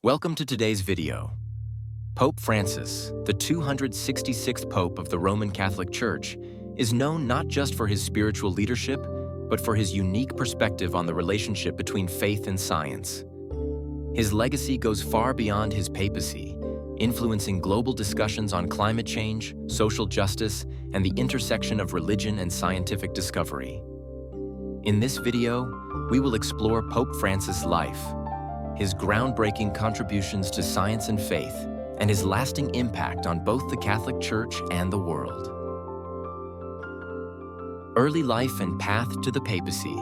Welcome to today's video. Pope Francis, the 266th Pope of the Roman Catholic Church, is known not just for his spiritual leadership, but for his unique perspective on the relationship between faith and science. His legacy goes far beyond his papacy, influencing global discussions on climate change, social justice, and the intersection of religion and scientific discovery. In this video, we will explore Pope Francis' life, his groundbreaking contributions to science and faith, and his lasting impact on both the Catholic Church and the world. Early life and path to the papacy.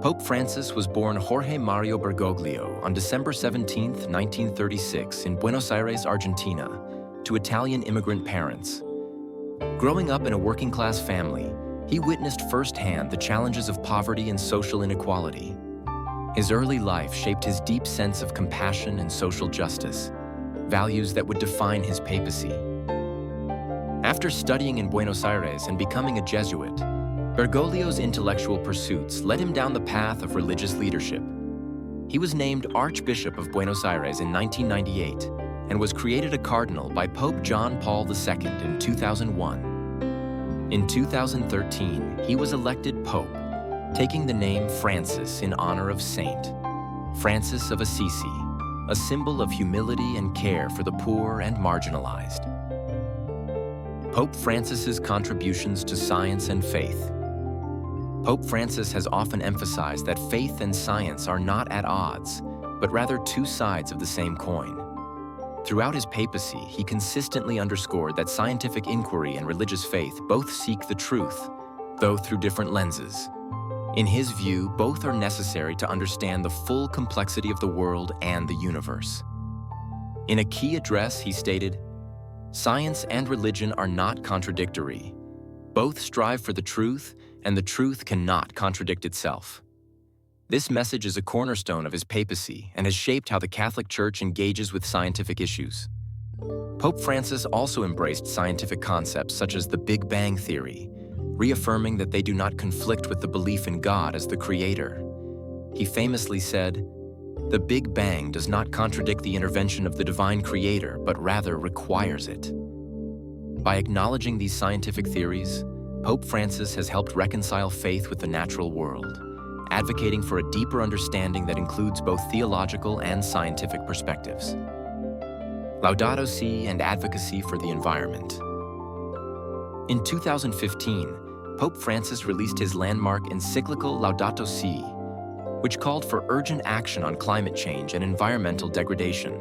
Pope Francis was born Jorge Mario Bergoglio on December 17, 1936, in Buenos Aires, Argentina, to Italian immigrant parents. Growing up in a working-class family, he witnessed firsthand the challenges of poverty and social inequality. His early life shaped his deep sense of compassion and social justice, values that would define his papacy. After studying in Buenos Aires and becoming a Jesuit, Bergoglio's intellectual pursuits led him down the path of religious leadership. He was named Archbishop of Buenos Aires in 1998 and was created a cardinal by Pope John Paul II in 2001. In 2013, he was elected Pope, taking the name Francis in honor of Saint Francis of Assisi, a symbol of humility and care for the poor and marginalized. Pope Francis's contributions to science and faith. Pope Francis has often emphasized that faith and science are not at odds, but rather two sides of the same coin. Throughout his papacy, he consistently underscored that scientific inquiry and religious faith both seek the truth, though through different lenses. In his view, both are necessary to understand the full complexity of the world and the universe. In a key address, he stated, "Science and religion are not contradictory. Both strive for the truth, and the truth cannot contradict itself." This message is a cornerstone of his papacy and has shaped how the Catholic Church engages with scientific issues. Pope Francis also embraced scientific concepts such as the Big Bang Theory, reaffirming that they do not conflict with the belief in God as the creator. He famously said, "The Big Bang does not contradict the intervention of the divine creator, but rather requires it." By acknowledging these scientific theories, Pope Francis has helped reconcile faith with the natural world, advocating for a deeper understanding that includes both theological and scientific perspectives. Laudato Si and advocacy for the environment. In 2015, Pope Francis released his landmark encyclical Laudato Si, which called for urgent action on climate change and environmental degradation.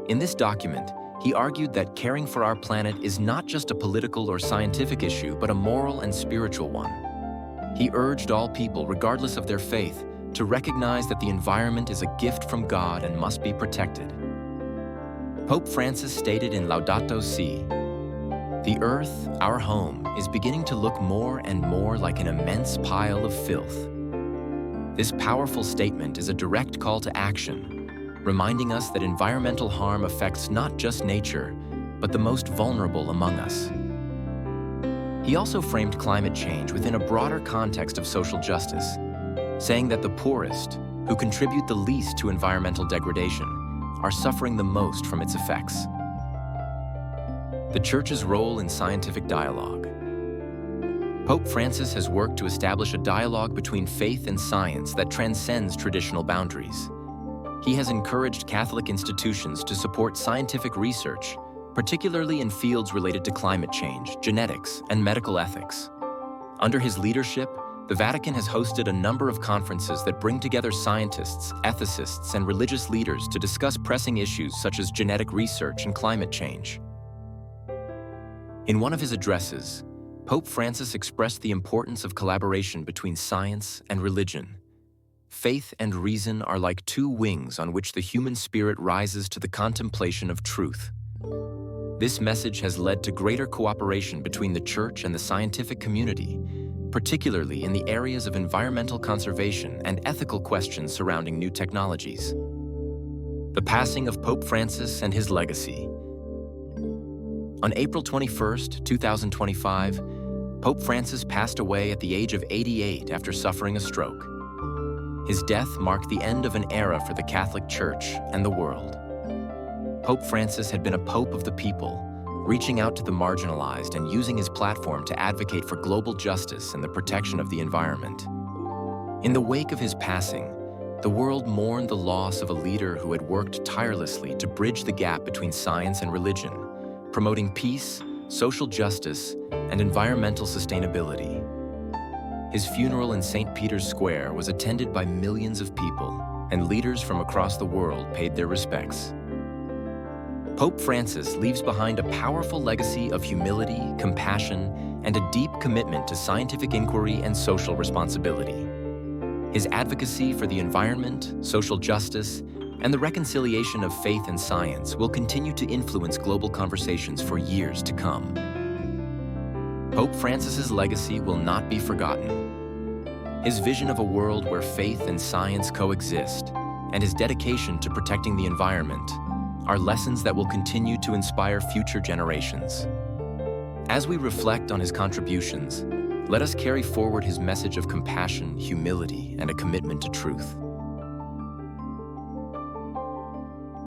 In this document, he argued that caring for our planet is not just a political or scientific issue, but a moral and spiritual one. He urged all people, regardless of their faith, to recognize that the environment is a gift from God and must be protected. Pope Francis stated in Laudato Si, "The earth, our home, is beginning to look more and more like an immense pile of filth." This powerful statement is a direct call to action, reminding us that environmental harm affects not just nature, but the most vulnerable among us. He also framed climate change within a broader context of social justice, saying that the poorest, who contribute the least to environmental degradation, are suffering the most from its effects. The Church's role in scientific dialogue. Pope Francis has worked to establish a dialogue between faith and science that transcends traditional boundaries. He has encouraged Catholic institutions to support scientific research, particularly in fields related to climate change, genetics, and medical ethics. Under his leadership, the Vatican has hosted a number of conferences that bring together scientists, ethicists, and religious leaders to discuss pressing issues such as genetic research and climate change. In one of his addresses, Pope Francis expressed the importance of collaboration between science and religion. Faith and reason are like two wings on which the human spirit rises to the contemplation of truth. This message has led to greater cooperation between the Church and the scientific community, particularly in the areas of environmental conservation and ethical questions surrounding new technologies. The passing of Pope Francis and his legacy. On April 21, 2025, Pope Francis passed away at the age of 88 after suffering a stroke. His death marked the end of an era for the Catholic Church and the world. Pope Francis had been a pope of the people, reaching out to the marginalized and using his platform to advocate for global justice and the protection of the environment. In the wake of his passing, the world mourned the loss of a leader who had worked tirelessly to bridge the gap between science and religion, promoting peace, social justice, and environmental sustainability. His funeral in St. Peter's Square was attended by millions of people, and leaders from across the world paid their respects. Pope Francis leaves behind a powerful legacy of humility, compassion, and a deep commitment to scientific inquiry and social responsibility. His advocacy for the environment, social justice, and the reconciliation of faith and science will continue to influence global conversations for years to come. Pope Francis's legacy will not be forgotten. His vision of a world where faith and science coexist, and his dedication to protecting the environment, are lessons that will continue to inspire future generations. As we reflect on his contributions, let us carry forward his message of compassion, humility, and a commitment to truth.